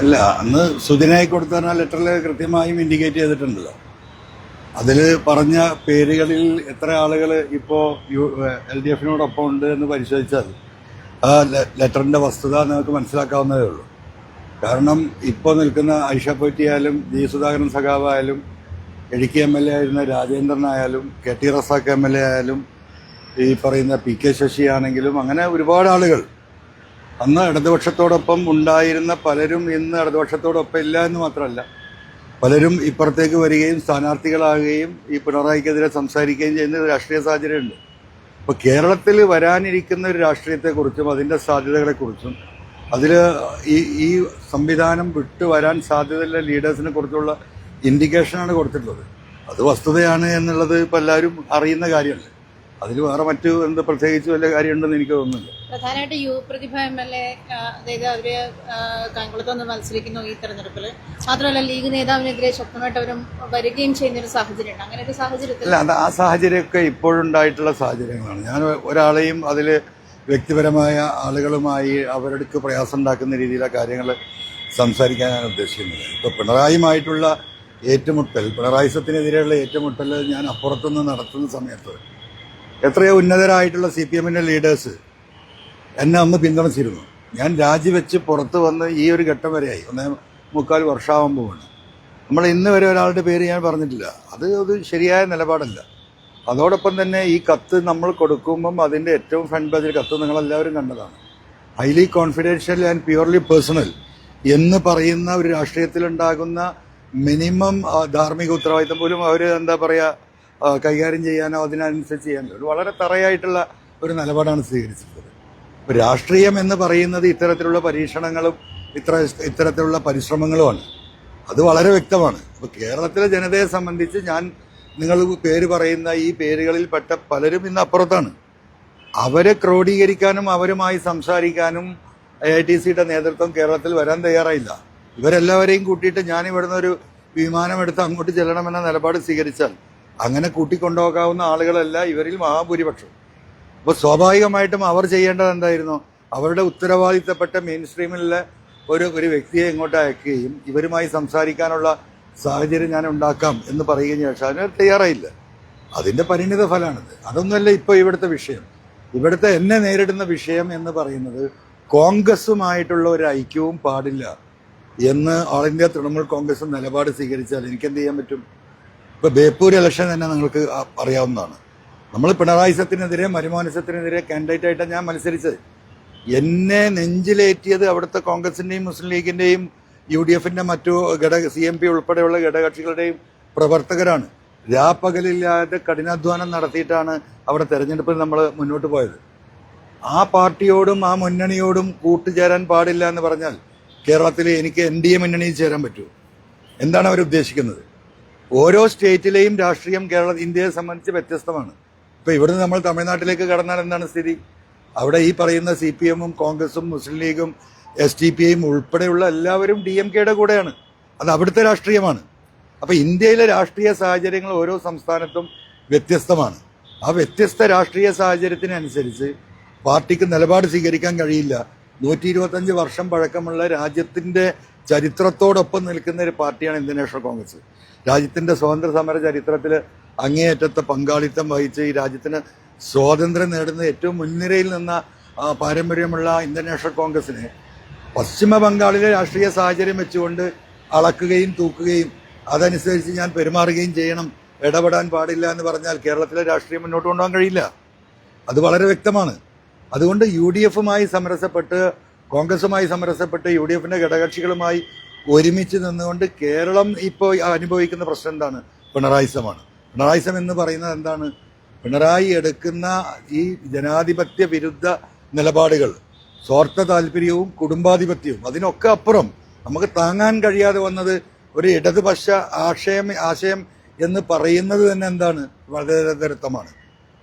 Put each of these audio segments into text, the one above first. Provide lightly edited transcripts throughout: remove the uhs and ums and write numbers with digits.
അല്ല, അന്ന് സൂചനയായി കൊടുത്ത ലെറ്ററിൽ കൃത്യമായും ഇൻഡിക്കേറ്റ് ചെയ്തിട്ടുണ്ടല്ലോ. അതിൽ പറഞ്ഞ പേരുകളിൽ എത്ര ആളുകൾ ഇപ്പോൾ LDF-നോടൊപ്പം ഉണ്ട് എന്ന് പരിശോധിച്ചാൽ ആ ലെറ്ററിൻ്റെ വസ്തുത നിങ്ങൾക്ക് മനസ്സിലാക്കാവുന്നതേ ഉള്ളൂ. കാരണം ഇപ്പോൾ നിൽക്കുന്ന ഐഷ പൊറ്റിയായാലും ജി സുധാകരൻ സഖാവായാലും ഇടുക്കി MLA ആയിരുന്ന രാജേന്ദ്രനായാലും KT റസാഖ് MLA ആയാലും ഈ പറയുന്ന PK ശശി ആണെങ്കിലും അങ്ങനെ ഒരുപാട് ആളുകൾ അന്ന് ഇടതുപക്ഷത്തോടൊപ്പം ഉണ്ടായിരുന്ന പലരും ഇന്ന് ഇടതുപക്ഷത്തോടൊപ്പം ഇല്ല എന്ന് മാത്രമല്ല, പലരും ഇപ്പുറത്തേക്ക് വരികയും സ്ഥാനാർത്ഥികളാകുകയും ഈ പിണറായിക്കെതിരെ സംസാരിക്കുകയും ചെയ്യുന്ന ഒരു രാഷ്ട്രീയ സാഹചര്യമുണ്ട്. അപ്പോൾ കേരളത്തിൽ വരാനിരിക്കുന്ന ഒരു രാഷ്ട്രീയത്തെക്കുറിച്ചും അതിൻ്റെ സാധ്യതകളെക്കുറിച്ചും അതിൽ ഈ സംവിധാനം വിട്ടു വരാൻ സാധ്യതയുള്ള ലീഡേഴ്സിനെ കുറിച്ചുള്ള ഇൻഡിക്കേഷനാണ് കൊടുത്തിട്ടുള്ളത്. അത് വസ്തുതയാണ് എന്നുള്ളത് ഇപ്പോൾ എല്ലാവരും അറിയുന്ന കാര്യമല്ലേ. അതിൽ വേറെ മറ്റു എന്ത് പ്രത്യേകിച്ച് വല്ല കാര്യമുണ്ടെന്ന് എനിക്ക് തോന്നുന്നില്ല. പ്രധാനമായിട്ട് പ്രതിഭ MLA, അതായത് അവര് കായംകുളത്ത് നിന്ന് മത്സരിക്കുന്നു ഈ തെരഞ്ഞെടുപ്പിൽ. മാത്രമല്ല ലീഗ് നേതാവിനെതിരെ ശക്തമായിട്ട് അവരും വരികയും ചെയ്യുന്ന ഒരു സാഹചര്യമുണ്ട്. അങ്ങനെ ഒരു സാഹചര്യത്തിൽ അല്ല, ആ സാഹചര്യമൊക്കെ ഇപ്പോഴുണ്ടായിട്ടുള്ള സാഹചര്യങ്ങളാണ്. ഞാൻ ഒരാളെയും അതിൽ വ്യക്തിപരമായ ആളുകളുമായി അവർക്ക് പ്രയാസം ഉണ്ടാക്കുന്ന രീതിയിലെ കാര്യങ്ങൾ സംസാരിക്കാനാണ് ഉദ്ദേശിക്കുന്നത്. ഇപ്പോൾ പിണറായിയുമായിട്ടുള്ള ഏറ്റുമുട്ടൽ, പിണറായിസത്തിനെതിരെയുള്ള ഏറ്റുമുട്ടൽ ഞാൻ അപ്പുറത്തുനിന്ന് നടത്തുന്ന സമയത്ത് എത്രയോ ഉന്നതരായിട്ടുള്ള CPM-ന്റെ ലീഡേഴ്സ് എന്നെ അന്ന് പിന്തുണച്ചിരുന്നു. ഞാൻ രാജിവെച്ച് പുറത്ത് വന്ന് ഈ ഒരു ഘട്ടം വരെയായി, 1.25 വർഷമാകുമ്പോഴാണ്. നമ്മൾ ഇന്ന് വരെ ഒരാളുടെ പേര് ഞാൻ പറഞ്ഞിട്ടില്ല. അത് ശരിയായ നിലപാടല്ല. അതോടൊപ്പം തന്നെ ഈ കത്ത് നമ്മൾ കൊടുക്കുമ്പം അതിൻ്റെ ഏറ്റവും ഫ്രണ്ട് പേജിൽ കത്ത് നിങ്ങളെല്ലാവരും കണ്ടതാണ്. Highly confidential and purely personal എന്ന് പറയുന്ന ഒരു രാഷ്ട്രീയത്തിലുണ്ടാകുന്ന മിനിമം ധാർമ്മിക ഉത്തരവാദിത്തം പോലും അവർ എന്താ പറയുക കൈകാര്യം ചെയ്യാനോ അതിനനുസരിച്ച് ചെയ്യാനോ ഒരു വളരെ തറയായിട്ടുള്ള ഒരു നിലപാടാണ് സ്വീകരിച്ചിട്ടുള്ളത്. ഇപ്പോൾ രാഷ്ട്രീയം എന്ന് പറയുന്നത് ഇത്തരത്തിലുള്ള പരീക്ഷണങ്ങളും ഇത്തരത്തിലുള്ള പരിശ്രമങ്ങളുമാണ്. അത് വളരെ വ്യക്തമാണ്. അപ്പോൾ കേരളത്തിലെ ജനതയെ സംബന്ധിച്ച് നിങ്ങൾ പേര് പറയുന്ന ഈ പേരുകളിൽപ്പെട്ട പലരും ഇന്ന് അപ്പുറത്താണ്. അവരെ ക്രോഡീകരിക്കാനും അവരുമായി സംസാരിക്കാനും AITC-യുടെ നേതൃത്വം കേരളത്തിൽ വരാൻ തയ്യാറായില്ല. ഇവരെല്ലാവരെയും കൂട്ടിയിട്ട് ഞാൻ ഇവിടുന്ന് ഒരു വിമാനമെടുത്ത് അങ്ങോട്ട് ചെല്ലണമെന്ന നിലപാട് സ്വീകരിച്ചാൽ അങ്ങനെ കൂട്ടിക്കൊണ്ടുപോകാവുന്ന ആളുകളല്ല ഇവരിൽ മഹാഭൂരിപക്ഷം. അപ്പോൾ സ്വാഭാവികമായിട്ടും അവർ ചെയ്യേണ്ടത് എന്തായിരുന്നു? അവരുടെ ഉത്തരവാദിത്തപ്പെട്ട മെയിൻ സ്ട്രീമിലെ ഒരു വ്യക്തിയെ ഇങ്ങോട്ട് അയക്കുകയും ഇവരുമായി സംസാരിക്കാനുള്ള സാഹചര്യം ഞാൻ ഉണ്ടാക്കാം എന്ന് പറയുകയും പക്ഷേ അതിന് തയ്യാറായില്ല. അതിൻ്റെ പരിണിത ഫലമാണിത്. അതൊന്നുമല്ല ഇപ്പോൾ ഇവിടുത്തെ വിഷയം. ഇവിടുത്തെ എന്നെ നേരിടുന്ന വിഷയം എന്ന് പറയുന്നത് കോൺഗ്രസുമായിട്ടുള്ള ഒരു ഐക്യവും പാടില്ല എന്ന് ഓൾ ഇന്ത്യ തൃണമൂൽ കോൺഗ്രസ് നിലപാട് സ്വീകരിച്ചാൽ എനിക്കെന്ത് ചെയ്യാൻ പറ്റും? ഇപ്പോൾ ബേപ്പൂർ ഇലക്ഷൻ തന്നെ നിങ്ങൾക്ക് അറിയാവുന്നതാണ്. നമ്മൾ പിണറായിസത്തിനെതിരെ മരുമോനസത്തിനെതിരെ കാൻഡിഡേറ്റായിട്ടാണ് ഞാൻ മത്സരിച്ചത്. എന്നെ നെഞ്ചിലേറ്റിയത് അവിടുത്തെ കോൺഗ്രസിൻ്റെയും മുസ്ലിം ലീഗിൻ്റെയും UDF-ന്റെ മറ്റു CMP ഉൾപ്പെടെയുള്ള ഘടകകക്ഷികളുടെയും പ്രവർത്തകരാണ്. രാപ്പകലില്ലാതെ കഠിനാധ്വാനം നടത്തിയിട്ടാണ് അവിടെ തെരഞ്ഞെടുപ്പിൽ നമ്മൾ മുന്നോട്ട് പോയത്. ആ പാർട്ടിയോടും ആ മുന്നണിയോടും കൂട്ടുചേരാൻ പാടില്ല എന്ന് പറഞ്ഞാൽ കേരളത്തിൽ എനിക്ക് NDA മുന്നണിയിൽ ചേരാൻ പറ്റൂ? എന്താണ് അവരുദ്ദേശിക്കുന്നത്? ഓരോ സ്റ്റേറ്റിലെയും രാഷ്ട്രീയം ഇന്ത്യയെ സംബന്ധിച്ച് വ്യത്യസ്തമാണ്. ഇപ്പോൾ ഇവിടുന്ന് നമ്മൾ തമിഴ്നാട്ടിലേക്ക് കടന്നാൽ എന്താണ് സ്ഥിതി? അവിടെ ഈ പറയുന്ന CPM-ഉം കോൺഗ്രസും മുസ്ലിം ലീഗും SDPI-യും ഉൾപ്പെടെയുള്ള എല്ലാവരും DMK-യുടെ കൂടെയാണ്. അത് അവിടുത്തെ രാഷ്ട്രീയമാണ്. അപ്പോൾ ഇന്ത്യയിലെ രാഷ്ട്രീയ സാഹചര്യങ്ങൾ ഓരോ സംസ്ഥാനത്തും വ്യത്യസ്തമാണ്. ആ വ്യത്യസ്ത രാഷ്ട്രീയ സാഹചര്യത്തിനനുസരിച്ച് പാർട്ടിക്ക് നിലപാട് സ്വീകരിക്കാൻ കഴിയില്ല. 125 വർഷം പഴക്കമുള്ള രാജ്യത്തിൻ്റെ ചരിത്രത്തോടൊപ്പം നിൽക്കുന്ന ഒരു പാർട്ടിയാണ് ഇന്ത്യൻ നാഷണൽ കോൺഗ്രസ്. രാജ്യത്തിൻ്റെ സ്വാതന്ത്ര്യ സമര ചരിത്രത്തിൽ അങ്ങേയറ്റത്തെ പങ്കാളിത്തം വഹിച്ച് ഈ രാജ്യത്തിന് സ്വാതന്ത്ര്യം നേടുന്ന ഏറ്റവും മുൻനിരയിൽ നിന്ന പാരമ്പര്യമുള്ള ഇന്ത്യൻ നാഷണൽ കോൺഗ്രസിനെ പശ്ചിമ ബംഗാളിലെ രാഷ്ട്രീയ സാഹചര്യം വെച്ചുകൊണ്ട് അളക്കുകയും തൂക്കുകയും അതനുസരിച്ച് ഞാൻ പെരുമാറുകയും ചെയ്യണം, ഇടപെടാൻ പാടില്ല എന്ന് പറഞ്ഞാൽ കേരളത്തിലെ രാഷ്ട്രീയം മുന്നോട്ട് കൊണ്ടുപോകാൻ കഴിയില്ല. അത് വളരെ വ്യക്തമാണ്. അതുകൊണ്ട് UDF-മായി സമരസപ്പെട്ട് കോൺഗ്രസുമായി സമരസപ്പെട്ട് UDF-ന്റെ ഘടകകക്ഷികളുമായി ഒരുമിച്ച് നിന്നുകൊണ്ട് കേരളം ഇപ്പോൾ അനുഭവിക്കുന്ന പ്രശ്നം എന്താണ്? പിണറായിസമാണ്. പിണറായിസം എന്ന് പറയുന്നത് എന്താണ്? പിണറായി എടുക്കുന്ന ഈ ജനാധിപത്യ വിരുദ്ധ നിലപാടുകൾ, സ്വാർത്ഥ താല്പര്യവും കുടുംബാധിപത്യവും, അതിനൊക്കെ അപ്പുറം നമുക്ക് താങ്ങാൻ കഴിയാതെ വന്നത് ഒരു ഇടതുപക്ഷ ആശയം എന്ന് പറയുന്നത് തന്നെ എന്താണ്? മതേതരത്വമാണ്.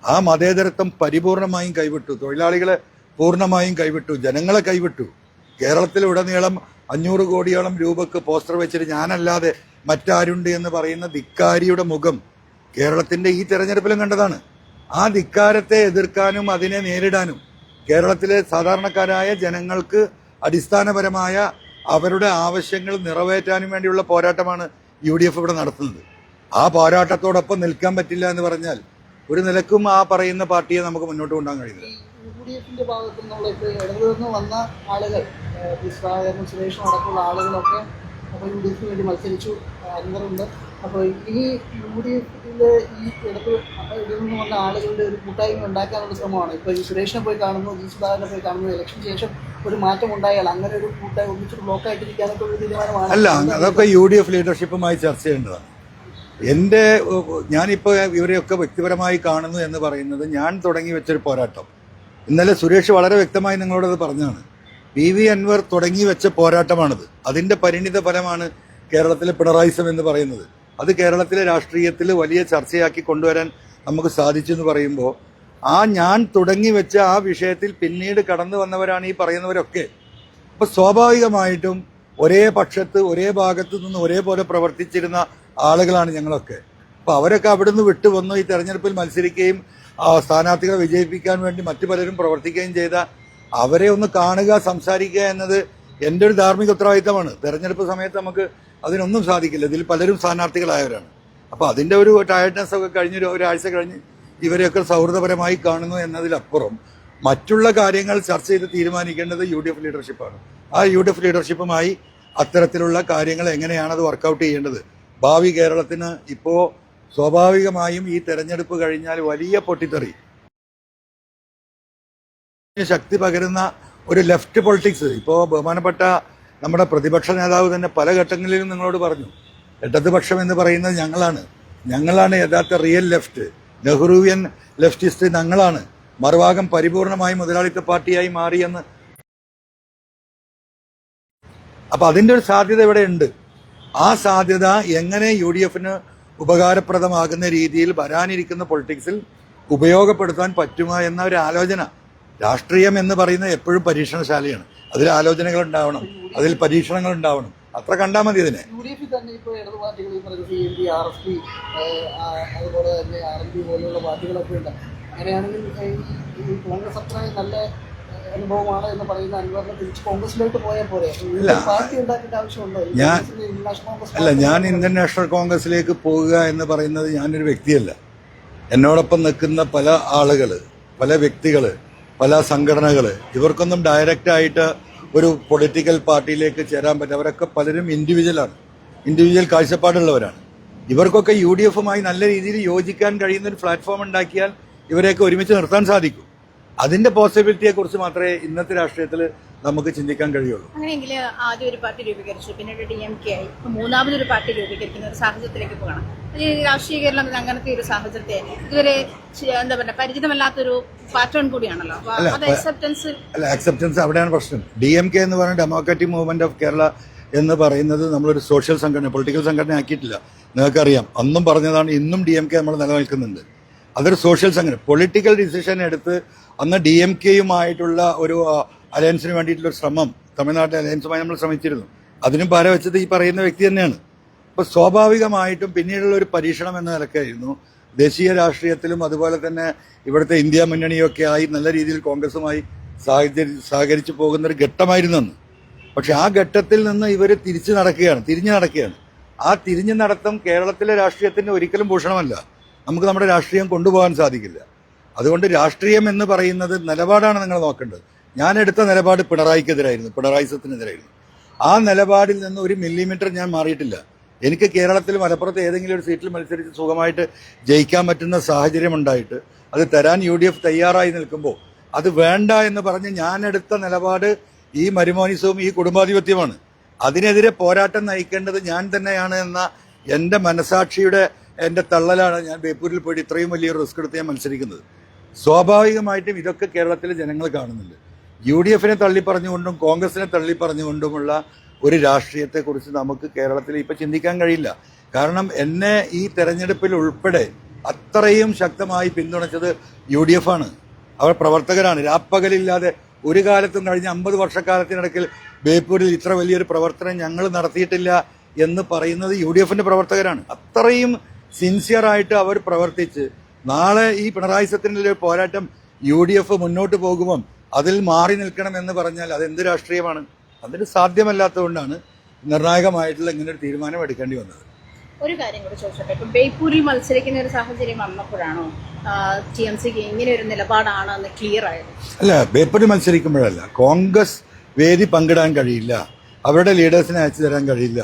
ആ മതേതരത്വം പരിപൂർണമായും കൈവിട്ടു. തൊഴിലാളികളെ പൂർണ്ണമായും കൈവിട്ടു. ജനങ്ങളെ കൈവിട്ടു. കേരളത്തിലുടനീളം 500 കോടിയോളം രൂപക്ക് പോസ്റ്റർ വെച്ചിട്ട് ഞാനല്ലാതെ മറ്റാരുണ്ട് എന്ന് പറയുന്ന ധിക്കാരിയുടെ മുഖം കേരളത്തിൻ്റെ ഈ തെരഞ്ഞെടുപ്പിലും കണ്ടതാണ്. ആ ധിക്കാരത്തെ എതിർക്കാനും അതിനെ നേരിടാനും കേരളത്തിലെ സാധാരണക്കാരായ ജനങ്ങൾക്ക് അടിസ്ഥാനപരമായ അവരുടെ ആവശ്യങ്ങൾ നിറവേറ്റാനും വേണ്ടിയുള്ള പോരാട്ടമാണ് UDF ഇവിടെ നടത്തുന്നത്. ആ പോരാട്ടത്തോടൊപ്പം നിൽക്കാൻ പറ്റില്ല എന്ന് പറഞ്ഞാൽ ഒരു നിലക്കും ആ പറയുന്ന പാർട്ടിയെ നമുക്ക് മുന്നോട്ട് കൊണ്ടുപോകാൻ കഴിയില്ല. UDFന്റെ ഭാഗത്തു നിന്നുള്ള ഇപ്പോൾ ഇടതുനിന്ന് വന്ന ആളുകൾ, സുരേഷും അടക്കമുള്ള ആളുകളൊക്കെ അപ്പോൾ UDFിന് വേണ്ടി മത്സരിച്ചു, അൻവറുണ്ട്. അപ്പോൾ ഈ UDFിലെ ഈ ഇതിൽ നിന്ന് വന്ന ആളുകളുടെ ഒരു കൂട്ടായ്മ ഉണ്ടാക്കാനുള്ള ശ്രമമാണ്. ഇപ്പോൾ ഈ സുരേഷിനെ പോയി കാണുന്നു, സുധാകരനെ പോയി കാണുന്നു, ഇലക്ഷന് ശേഷം ഒരു മാറ്റം ഉണ്ടായാൽ അങ്ങനെ ഒരു കൂട്ടായി ഒന്നിച്ചൊരു ബ്ലോക്കായിട്ടിരിക്കാനൊക്കെ ഒരു തീരുമാനമാണ്. അല്ല, അതൊക്കെ UDF ലീഡർഷിപ്പുമായി ചർച്ച ചെയ്യേണ്ടതാണ്. ഞാനിപ്പോൾ ഇവരെയൊക്കെ വ്യക്തിപരമായി കാണുന്നു എന്ന് പറയുന്നത് ഞാൻ തുടങ്ങി വെച്ചൊരു പോരാട്ടം. ഇന്നലെ സുരേഷ് വളരെ വ്യക്തമായി നിങ്ങളോടത് പറഞ്ഞാണ്. PV അൻവർ തുടങ്ങി വെച്ച പോരാട്ടമാണിത്. അതിന്റെ പരിണിത ഫലമാണ് കേരളത്തിലെ പിണറായിസം എന്ന് പറയുന്നത്. അത് കേരളത്തിലെ രാഷ്ട്രീയത്തിൽ വലിയ ചർച്ചയാക്കി കൊണ്ടുവരാൻ നമുക്ക് സാധിച്ചു എന്ന് പറയുമ്പോൾ ഞാൻ തുടങ്ങി വെച്ച ആ വിഷയത്തിൽ പിന്നീട് കടന്നു വന്നവരാണ് ഈ പറയുന്നവരൊക്കെ. അപ്പൊ സ്വാഭാവികമായിട്ടും ഒരേ പക്ഷത്ത് ഒരേ ഭാഗത്ത് നിന്ന് ഒരേപോലെ പ്രവർത്തിച്ചിരുന്ന ആളുകളാണ് ഞങ്ങളൊക്കെ. അപ്പൊ അവരൊക്കെ അവിടുന്ന് വിട്ടുവന്നു ഈ തെരഞ്ഞെടുപ്പിൽ മത്സരിക്കുകയും സ്ഥാനാർത്ഥികളെ വിജയിപ്പിക്കാൻ വേണ്ടി മറ്റു പലരും പ്രവർത്തിക്കുകയും ചെയ്ത അവരെ ഒന്ന് കാണുക, സംസാരിക്കുക എന്നത് എൻ്റെ ഒരു ധാർമ്മിക ഉത്തരവാദിത്തമാണ്. തെരഞ്ഞെടുപ്പ് സമയത്ത് നമുക്ക് അതിനൊന്നും സാധിക്കില്ല. ഇതിൽ പലരും സ്ഥാനാർത്ഥികളായവരാണ്. അപ്പൊ അതിന്റെ ഒരു ടയർഡ്നെസ് ഒക്കെ കഴിഞ്ഞ് ഒരാഴ്ച കഴിഞ്ഞ് ഇവരെയൊക്കെ സൗഹൃദപരമായി കാണുന്നു എന്നതിലപ്പുറം മറ്റുള്ള കാര്യങ്ങൾ ചർച്ച ചെയ്ത് തീരുമാനിക്കേണ്ടത് UDF ലീഡർഷിപ്പാണ്. ആ UDF ലീഡർഷിപ്പുമായി അത്തരത്തിലുള്ള കാര്യങ്ങൾ എങ്ങനെയാണ് അത് വർക്കൗട്ട് ചെയ്യേണ്ടത്. ഭാവി കേരളത്തിന് ഇപ്പോ സ്വാഭാവികമായും ഈ തെരഞ്ഞെടുപ്പ് കഴിഞ്ഞാൽ വലിയ പൊട്ടിത്തെറി ശക്തി പകരുന്ന ഒരു ലെഫ്റ്റ് പൊളിറ്റിക്സ് ഇപ്പോൾ ബഹുമാനപ്പെട്ട നമ്മുടെ പ്രതിപക്ഷ നേതാവ് തന്നെ പല ഘട്ടങ്ങളിലും നിങ്ങളോട് പറഞ്ഞു, ഇടതുപക്ഷം എന്ന് പറയുന്നത് ഞങ്ങളാണ് യഥാർത്ഥ റിയൽ ലെഫ്റ്റ്, നെഹ്റുവിയൻ ലെഫ്റ്റിസ്റ്റ് ഞങ്ങളാണ്, മറുഭാഗം പരിപൂർണമായി മുതലാളിത്ത പാർട്ടിയായി മാറിയെന്ന്. അപ്പൊ അതിന്റെ ഒരു സാധ്യത ഇവിടെ ഉണ്ട്. ആ സാധ്യത എങ്ങനെ UDFന് ഉപകാരപ്രദമാകുന്ന രീതിയിൽ വരാനിരിക്കുന്ന പൊളിറ്റിക്സിൽ ഉപയോഗപ്പെടുത്താൻ പറ്റുമോ എന്ന ഒരു ആലോചന. രാഷ്ട്രീയം എന്ന് പറയുന്നത് എപ്പോഴും പരീക്ഷണശാലയാണ്. അതിൽ ആലോചനകൾ ഉണ്ടാവണം, അതിൽ പരീക്ഷണങ്ങൾ ഉണ്ടാവണം. അത്ര കണ്ടാൽ മതി ഇതിനെ. UDF തന്നെ ഇപ്പോൾ ഇടതു പാർട്ടികൾ CND, RSP, അതുപോലെ തന്നെ RMP പോലെയുള്ള പാർട്ടികളൊക്കെ ഉണ്ട്. അങ്ങനെയാണെങ്കിൽ ഈ കോൺഗ്രസ് അത്ര നല്ല അനുഭവമാണ് എന്ന് പറയുന്ന അൻവറിനെ തിരിച്ച് കോൺഗ്രസിലോട്ട് പോയാൽ പോരെ? പാർട്ടി ഉണ്ടാക്കേണ്ട ആവശ്യമുണ്ടോ? ഞാൻ ഇന്ത്യൻ നാഷണൽ കോൺഗ്രസിലേക്ക് പോകുക എന്ന് പറയുന്നത് ഞാനൊരു വ്യക്തിയല്ല. എന്നോടൊപ്പം നിൽക്കുന്ന പല ആളുകൾ, പല വ്യക്തികൾ, പല സംഘടനകൾ, ഇവർക്കൊന്നും ഡയറക്റ്റായിട്ട് ഒരു പൊളിറ്റിക്കൽ പാർട്ടിയിലേക്ക് ചേരാൻ പറ്റും. അവരൊക്കെ പലരും ഇൻഡിവിജ്വൽ കാഴ്ചപ്പാടുള്ളവരാണ്. ഇവർക്കൊക്കെ UDFുമായി നല്ല രീതിയിൽ യോജിക്കാൻ കഴിയുന്ന ഒരു പ്ലാറ്റ്ഫോം ഉണ്ടാക്കിയാൽ ഇവരെയൊക്കെ ഒരുമിച്ച് നിർത്താൻ സാധിക്കും. അതിന്റെ പോസിബിലിറ്റിയെ കുറിച്ച് മാത്രമേ ഇന്നത്തെ രാഷ്ട്രീയത്തിൽ നമുക്ക് ചിന്തിക്കാൻ കഴിയുള്ളൂ. അങ്ങനെയെങ്കിൽ ആദ്യം ഒരു പാർട്ടി രൂപീകരിച്ചു, പിന്നീട് DMK ആയി, മൂന്നാമതൊരു പാർട്ടി രൂപീകരിക്കുന്ന ഒരു സാഹചര്യത്തിലേക്ക് പോകണം. രാഷ്ട്രീയ കേരളം അങ്ങനത്തെ ഒരു സാഹചര്യത്തെ ഇതുവരെ എന്താ പറയുക പരിചിതമല്ലാത്തൊരു പാറ്റേൺ കൂടിയാണല്ലോ. അക്സെപ്റ്റൻസ് അവിടെയാണ് പ്രശ്നം. DMK എന്ന് പറയുന്നത് ഡെമോക്രാറ്റിക് മൂവ്മെന്റ് ഓഫ് കേരള എന്ന് പറയുന്നത് നമ്മളൊരു സോഷ്യൽ സംഘടന, പൊളിറ്റിക്കൽ സംഘടന ആക്കിയിട്ടില്ല. നിങ്ങൾക്കറിയാം, അന്നും പറഞ്ഞതാണ്, ഇന്നും DMK നമ്മൾ നിലനിൽക്കുന്നുണ്ട്. അതൊരു സോഷ്യൽ സംഘടന. പൊളിറ്റിക്കൽ ഡിസിഷൻ എടുത്ത് അന്ന് DMKയുമായിട്ടുള്ള ഒരു അലയൻസിന് വേണ്ടിയിട്ടുള്ള ഒരു ശ്രമം തമിഴ്നാട്ടിലെ അലയൻസുമായി നമ്മൾ ശ്രമിച്ചിരുന്നു. അതിനും പാര വെച്ചത് ഈ പറയുന്ന വ്യക്തി തന്നെയാണ്. അപ്പൊ സ്വാഭാവികമായിട്ടും പിന്നീടുള്ള ഒരു പരീക്ഷണം എന്ന നിലക്കായിരുന്നു ദേശീയ രാഷ്ട്രീയത്തിലും അതുപോലെ തന്നെ ഇവിടുത്തെ ഇന്ത്യ മുന്നണിയൊക്കെ ആയി നല്ല രീതിയിൽ കോൺഗ്രസുമായി സഹകരിച്ചു പോകുന്ന ഒരു ഘട്ടമായിരുന്നു അന്ന്. പക്ഷെ ആ ഘട്ടത്തിൽ നിന്ന് ഇവർ തിരിഞ്ഞു നടക്കുകയാണ്. ആ തിരിഞ്ഞു നടത്തം കേരളത്തിലെ രാഷ്ട്രീയത്തിന് ഒരിക്കലും ഭൂഷണമല്ല. നമുക്ക് നമ്മുടെ രാഷ്ട്രീയം കൊണ്ടുപോകാൻ സാധിക്കില്ല. അതുകൊണ്ട് രാഷ്ട്രീയം എന്ന് പറയുന്നത് നിലപാടാണ് നിങ്ങൾ നോക്കേണ്ടത്. ഞാൻ എടുത്ത നിലപാട് പിണറായിസത്തിനെതിരായിരുന്നു. ആ നിലപാടിൽ നിന്ന് ഒരു മില്ലിമീറ്റർ ഞാൻ മാറിയിട്ടില്ല. എനിക്ക് കേരളത്തിൽ മലപ്പുറത്ത് ഏതെങ്കിലും ഒരു സീറ്റിൽ മത്സരിച്ച് സുഖമായിട്ട് ജയിക്കാൻ പറ്റുന്ന സാഹചര്യം ഉണ്ടായിട്ട് അത് തരാൻ UDF തയ്യാറായി നിൽക്കുമ്പോൾ അത് വേണ്ട എന്ന് പറഞ്ഞ് ഞാൻ എടുത്ത നിലപാട് ഈ മരുമോനിസവും ഈ കുടുംബാധിപത്യമാണ്. അതിനെതിരെ പോരാട്ടം നയിക്കേണ്ടത് ഞാൻ തന്നെയാണ് എന്ന എൻ്റെ മനസാക്ഷിയുടെ എൻ്റെ തള്ളലാണ് ഞാൻ ബേപ്പൂരിൽ പോയിട്ട് ഇത്രയും വലിയൊരു റിസ്ക് എടുത്ത് ഞാൻ മത്സരിക്കുന്നത്. സ്വാഭാവികമായിട്ടും ഇതൊക്കെ കേരളത്തിലെ ജനങ്ങൾ കാണുന്നുണ്ട്. UDFനെ തള്ളിപ്പറഞ്ഞുകൊണ്ടും കോൺഗ്രസിനെ തള്ളിപ്പറഞ്ഞുകൊണ്ടുമുള്ള ഒരു രാഷ്ട്രീയത്തെക്കുറിച്ച് നമുക്ക് കേരളത്തിൽ ഇപ്പം ചിന്തിക്കാൻ കഴിയില്ല. കാരണം എന്നെ ഈ തെരഞ്ഞെടുപ്പിൽ ഉൾപ്പെടെ അത്രയും ശക്തമായി പിന്തുണച്ചത് UDF ആണ്. അവർ പ്രവർത്തകരാണ്. രാപ്പകലില്ലാതെ ഒരു കാലത്തും കഴിഞ്ഞ 50 വർഷക്കാലത്തിനിടയ്ക്ക് ബേപ്പൂരിൽ ഇത്ര വലിയൊരു പ്രവർത്തനം ഞങ്ങൾ നടത്തിയിട്ടില്ല എന്ന് പറയുന്നത് UDFന്റെ പ്രവർത്തകരാണ്. അത്രയും സിൻസിയറായിട്ട് അവർ പ്രവർത്തിച്ച് നാളെ ഈ പിണറായി സത്യത്തിൻ്റെ പോരാട്ടം UDF മുന്നോട്ട് പോകുമ്പം അതിൽ മാറി നിൽക്കണം എന്ന് പറഞ്ഞാൽ അതെന്ത് രാഷ്ട്രീയമാണ്? അതിന് സാധ്യമല്ലാത്തതുകൊണ്ടാണ് നിർണായകമായിട്ടുള്ള ഇങ്ങനെ ഒരു തീരുമാനം എടുക്കേണ്ടി വന്നത്. ഒരു കാര്യം കൂടി ചോദിച്ചോട്ടെ, ഇപ്പം ബേപ്പൂരിൽ മത്സരിക്കുന്ന ഒരു സാഹചര്യം വന്നപ്പോഴാണോ TMCക്ക് ഇങ്ങനെ ഒരു നിലപാടാണ് എന്ന് ക്ലിയർ ആയത്? അല്ല, ബേപ്പൂരിൽ മത്സരിക്കുമ്പോഴല്ല, കോൺഗ്രസ് വേദി പങ്കിടാൻ കഴിയില്ല, അവരുടെ ലീഡേഴ്സിനെ അയച്ചു തരാൻ കഴിയില്ല